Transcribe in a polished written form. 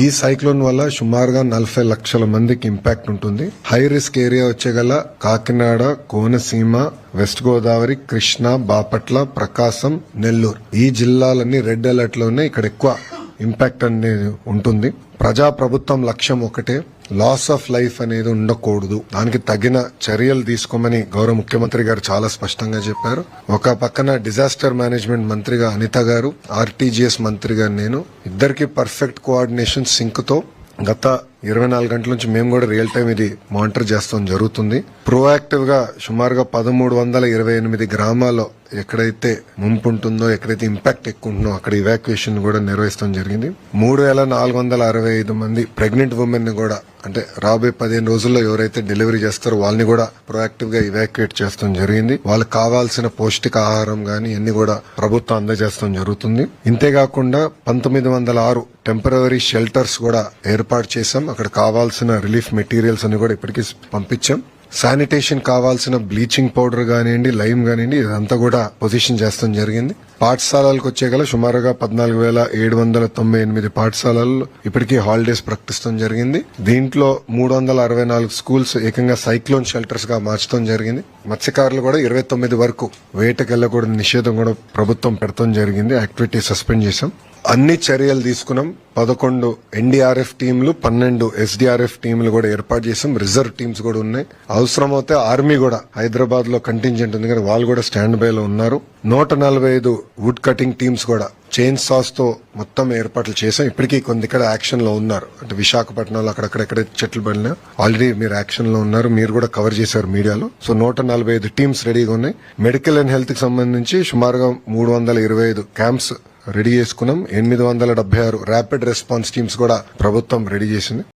ఈ సైక్లోన్ వల్ల సుమారుగా 40 లక్షల మందికి ఇంపాక్ట్ ఉంటుంది. హై రిస్క్ ఏరియా వచ్చేగల కాకినాడ, కోనసీమ, వెస్ట్ గోదావరి, కృష్ణా, బాపట్ల, ప్రకాశం, నెల్లూరు ఈ జిల్లాలన్నీ రెడ్ అలర్ట్ లో ఉన్నాయి. ఇక్కడ ఎక్కువ ఇంపాక్ట్ అనేది ఉంటుంది. ప్రభుత్వం లక్ష్యం ఒకటే, లాస్ ఆఫ్ లైఫ్ అనేది ఉండకూడదు. దానికి తగిన చర్యలు తీసుకోమని గౌరవ ముఖ్యమంత్రి గారు చాలా స్పష్టంగా చెప్పారు. ఒక పక్కన డిజాస్టర్ మేనేజ్మెంట్ మంత్రిగా అనిత గారు, ఆర్టీజీఎస్ మంత్రిగా నేను, ఇద్దరికి పర్ఫెక్ట్ కోఆర్డినేషన్ సింక్ తో గత 24 గంటల నుంచి మేము కూడా రియల్ టైం ఇది మానిటర్ చేస్తాం జరుగుతుంది. ప్రోయాక్టివ్ గా సుమారుగా 1328 గ్రామాల్లో ఎక్కడైతే ముంపు ఉంటుందో, ఎక్కడైతే ఇంపాక్ట్ ఎక్కువ ఉంటుందో అక్కడ ఇవాక్యుయేషన్ కూడా నిర్వహిస్తాం జరిగింది. 3465 మంది ప్రెగ్నెంట్ ఉమెన్ ని కూడా, అంటే రాబోయే 15 రోజుల్లో ఎవరైతే డెలివరీ చేస్తారో వాళ్ళని కూడా ప్రోయాక్టివ్ గా ఇవాక్యుయేట్ చేస్తాం జరిగింది. వాళ్ళకి కావాల్సిన పౌష్టికాహారం గానీ అన్ని కూడా ప్రభుత్వం అందజేస్తాం జరుగుతుంది. ఇంతేకాకుండా 1906 టెంపరరీ షెల్టర్స్ కూడా ఏర్పాటు చేశాం. అక్కడ కావాల్సిన రిలీఫ్ మెటీరియల్స్ అని కూడా ఇప్పటికీ పంపించాం. శానిటేషన్ కావాల్సిన బ్లీచింగ్ పౌడర్ గానివ్వండి, లైమ్ గానివ్వండి, ఇదంతా కూడా పొజిషన్ చేస్తాం జరిగింది. పాఠశాలలకు వచ్చేగల సుమారుగా 14,798 పాఠశాలల్లో ఇప్పటికీ హాలిడేస్ ప్రకటిస్తాం జరిగింది. దీంట్లో 364 స్కూల్స్ ఏకంగా సైక్లోన్ షెల్టర్స్ గా మార్చడం జరిగింది. మత్స్యకారులు కూడా 29 వరకు వేటకు వెళ్లకూడని నిషేధం కూడా ప్రభుత్వం పెడతాం జరిగింది. యాక్టివిటీ సస్పెండ్ చేశాం. అన్ని చర్యలు తీసుకున్నాం. 11 ఎన్డీఆర్ఎఫ్ టీంలు, 12 ఎస్డీఆర్ఎఫ్ టీంలు కూడా ఏర్పాటు చేసాం. రిజర్వ్ టీమ్స్ కూడా ఉన్నాయి. అవసరమైతే ఆర్మీ కూడా హైదరాబాద్ లో కంటింజెంట్ ఉంది కానీ వాళ్ళు కూడా స్టాండ్ బై లో ఉన్నారు. 145 వుడ్ కటింగ్ టీమ్స్ కూడా చైన్ సాస్ తో మొత్తం ఏర్పాట్లు చేసాం. ఇప్పటికీ కొన్ని ఇక్కడ యాక్షన్ లో ఉన్నారు. అంటే విశాఖపట్నంలో అక్కడెక్కడ చెట్లు పడినా ఆల్రెడీ మీరు యాక్షన్ లో ఉన్నారు. మీరు కూడా కవర్ చేశారు మీడియాలో. సో 145 టీమ్స్ రెడీగా ఉన్నాయి. మెడికల్ అండ్ హెల్త్ కి సంబంధించి సుమారుగా 325 క్యాంప్స్ రెడీ చేసుకున్నాం. 876 ర్యాపిడ్ రెస్పాన్స్ టీమ్స్ కూడా ప్రభుత్వం రెడీ చేసింది.